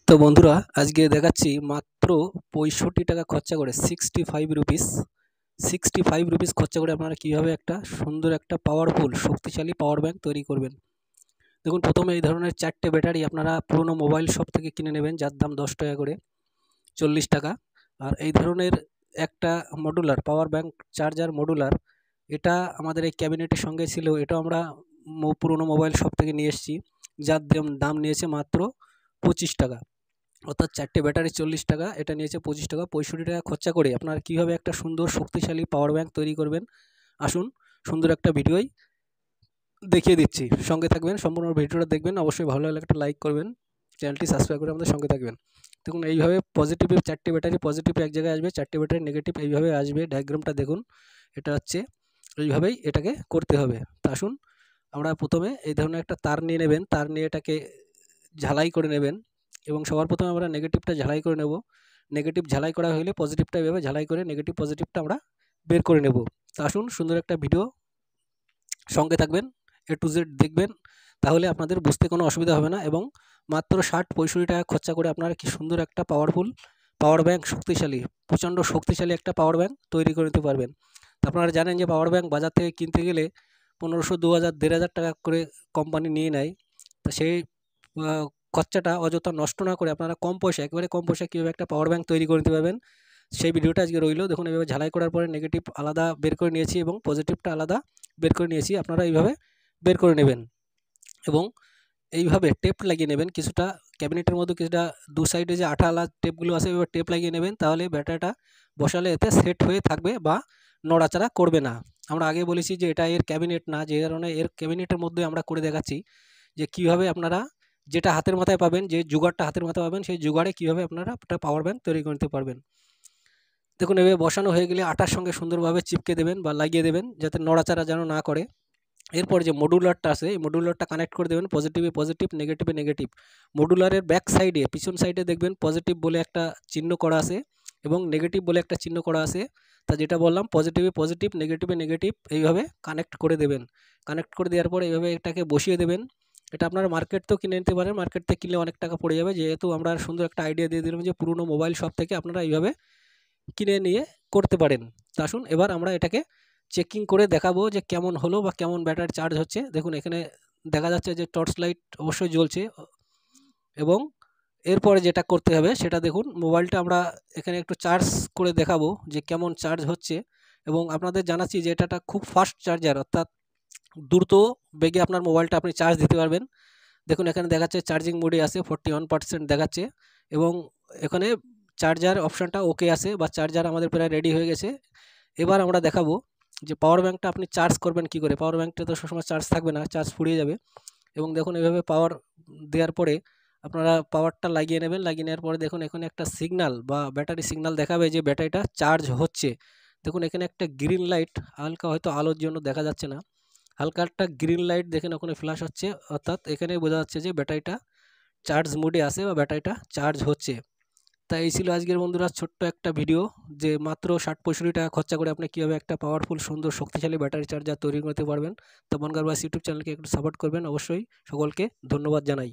তো বন্ধুরা আজকে দেখাচ্ছি মাত্র 65 টাকা খরচা করে 65 রুপিস খরচা করে আপনারা কীভাবে একটা সুন্দর একটা পাওয়ারফুল শক্তিশালী পাওয়ার ব্যাংক তৈরি করবেন। দেখুন, প্রথমে এই ধরনের 4টে ব্যাটারি আপনারা পুরনো মোবাইল শপ থেকে কিনে নেবেন, যার দাম 10 টাকা করে 40 টাকা। আর এই ধরনের একটা modular power bank charger modular, এটা আমাদের এই ক্যাবিনেটের সঙ্গে ছিল। এটা আমরা পুরনো মোবাইল শপ থেকে নিয়ে এসেছি, যার দাম নিয়েছে মাত্র 25 টাকা। অর্থাৎ 4টে ব্যাটারি 40 টাকা, এটা নিয়েছে 25 টাকা। 65 টাকা খরচা করে আপনারা কীভাবে একটা সুন্দর শক্তিশালী পাওয়ার ব্যাংক তৈরি করবেন, আসুন সুন্দর একটা ভিডিওই দেখিয়ে দিচ্ছি। সঙ্গে থাকবেন, সম্পূর্ণ ভিডিওটা দেখবেন। অবশ্যই ভালো লাগলে একটা লাইক করবেন, চ্যানেলটি সাবস্ক্রাইব করে আমাদের সঙ্গে থাকবেন। দেখুন, এইভাবে পজিটিভে 4টে ব্যাটারি পজিটিভ এক জায়গায় আসবে, 4টে ব্যাটারি নেগেটিভ এইভাবে আসবে। ডায়াগ্রামটা দেখুন, এটা হচ্ছে এইভাবেই এটাকে করতে হবে। তা আসুন আমরা প্রথমে এই ধরনের একটা তার নিয়ে নেবেন, তার নিয়ে এটাকে ঝালাই করে নেবেন এবং সবার প্রথমে আমরা নেগেটিভটা ঝালাই করে নেব। নেগেটিভ ঝালাই করা হলে পজিটিভটা এভাবে ঝালাই করে নেগেটিভ পজিটিভটা আমরা বের করে নেব। তো আসুন সুন্দর একটা ভিডিও সঙ্গে থাকবেন, A to Z দেখবেন, তাহলে আপনাদের বুঝতে কোনো অসুবিধা হবে না। এবং মাত্র 60-65 টাকা খরচা করে আপনারা কি সুন্দর একটা পাওয়ারফুল পাওয়ার ব্যাংক, শক্তিশালী প্রচণ্ড শক্তিশালী একটা পাওয়ার ব্যাংক তৈরি করে নিতে পারবেন। তো আপনারা জানেন যে পাওয়ার ব্যাংক বাজার থেকে কিনতে গেলে 1500, 2000, 1500 টাকা করে কোম্পানি নিয়ে নেয়। তো সেই খরচাটা অযথা নষ্ট না করে আপনারা কম পয়সায়, একেবারে কম পয়সায় কীভাবে একটা পাওয়ার ব্যাংক তৈরি করে নিতে পারবেন, সেই ভিডিওটা আজকে রইল। দেখুন, এইভাবে ঝালাই করার পরে নেগেটিভ আলাদা বের করে নিয়েছি এবং পজিটিভটা আলাদা বের করে নিয়েছি। আপনারা এইভাবে বের করে নেবেন এবং এইভাবে টেপ লাগিয়ে নেবেন কিছুটা ক্যাবিনেটের মধ্যে, কিছুটা দু সাইডে যে আঠাওয়ালা টেপগুলো আছে ওইভাবে টেপ লাগিয়ে নেবেন, তাহলে ব্যাটারিটা বসালে এতে সেট হয়ে থাকবে বা নড়াচড়া করবে না। আমরা আগে বলেছি যে এটা এর ক্যাবিনেট না, যে কারণে এর ক্যাবিনেটের মধ্যে আমরা করে দেখাচ্ছি যে কীভাবে আপনারা যেটা হাতের মাথায় পাবেন, যে জোগাড়টা হাতের মাথায় পাবেন, সেই জোগাড়ে কীভাবে আপনারা একটা পাওয়ার ব্যাংক তৈরি করে নিতে পারবেন। দেখুন, এভাবে বসানো হয়ে গেলে আটার সঙ্গে সুন্দরভাবে চিপকে দেবেন বা লাগিয়ে দেবেন, যাতে নড়াচড়া যেন না করে। এরপর যে মডুলারটা আছে, এই মডুলারটা কানেক্ট করে দেবেন, পজিটিভে পজিটিভ, নেগেটিভে নেগেটিভ। মডুলারের ব্যাক সাইডে, পিছন সাইডে দেখবেন পজিটিভ বলে একটা চিহ্ন করা আছে এবং নেগেটিভ বলে একটা চিহ্ন করা আছে। তা যেটা বললাম, পজিটিভে পজিটিভ, নেগেটিভে নেগেটিভ, এইভাবে কানেক্ট করে দেবেন। কানেক্ট করে দেওয়ার পরে এইভাবে এটাকে বসিয়ে দেবেন। এটা আপনারা মার্কেট থেকেও কিনে নিতে পারেন, মার্কেট থেকে কিনলে অনেক টাকা পড়ে যাবে। যেহেতু আমরা সুন্দর একটা আইডিয়া দিয়ে দিলাম যে পুরনো মোবাইল শপ থেকে আপনারা এইভাবে কিনে নিয়ে করতে পারেন। তা আসুন এবার আমরা এটাকে চেকিং করে দেখাবো যে কেমন হলো বা কেমন ব্যাটারি চার্জ হচ্ছে। দেখুন, এখানে দেখা যাচ্ছে যে টর্চ লাইট অবশ্যই জ্বলছে। এবং এরপরে যেটা করতে হবে সেটা দেখুন, মোবাইলটা আমরা এখানে একটু চার্জ করে দেখাবো যে কেমন চার্জ হচ্ছে। এবং আপনাদের জানাচ্ছি যে এটা খুব ফাস্ট চার্জার, অর্থাৎ দ্রুত বেগে আপনার মোবাইলটা আপনি চার্জ দিতে পারবেন। দেখুন, এখানে দেখাচ্ছে চার্জিং মোডে আছে, 41% দেখাচ্ছে এবং এখানে চার্জার অপশানটা ওকে আছে বা চার্জার আমাদের প্রায় রেডি হয়ে গেছে। এবার আমরা দেখাবো যে পাওয়ার ব্যাংকটা আপনি চার্জ করবেন কী করে। পাওয়ার ব্যাংকটা তো সবসময় চার্জ থাকবে না, চার্জ ফুরিয়ে যাবে। এবং দেখুন, এভাবে পাওয়ার দেওয়ার পরে আপনারা পাওয়ারটা লাগিয়ে নেবেন। লাগিয়ে নেওয়ার পরে দেখুন, এখানে একটা সিগনাল বা ব্যাটারি সিগনাল দেখাবে যে ব্যাটারিটা চার্জ হচ্ছে। দেখুন, এখানে একটা গ্রিন লাইট, হালকা হয়তো আলোর জন্য দেখা যাচ্ছে না, হালকা একটা গ্রিন লাইট দেখেন ওখানে ফ্ল্যাশ হচ্ছে, অর্থাৎ এখানে বোঝা যাচ্ছে যে ব্যাটারিটা চার্জ মোডে আছে বা ব্যাটারিটা চার্জ হচ্ছে। তাই এই ছিল আজকের বন্ধুরা ছোট্ট একটা ভিডিও, যে মাত্র 60-65 টাকা খরচা করে আপনি কীভাবে একটা পাওয়ারফুল সুন্দর শক্তিশালী ব্যাটারি চার্জার তৈরি করতে পারবেন। তো বনগাঁ ইউটিউব চ্যানেলকে একটু সাপোর্ট করবেন অবশ্যই। সকলকে ধন্যবাদ জানাই।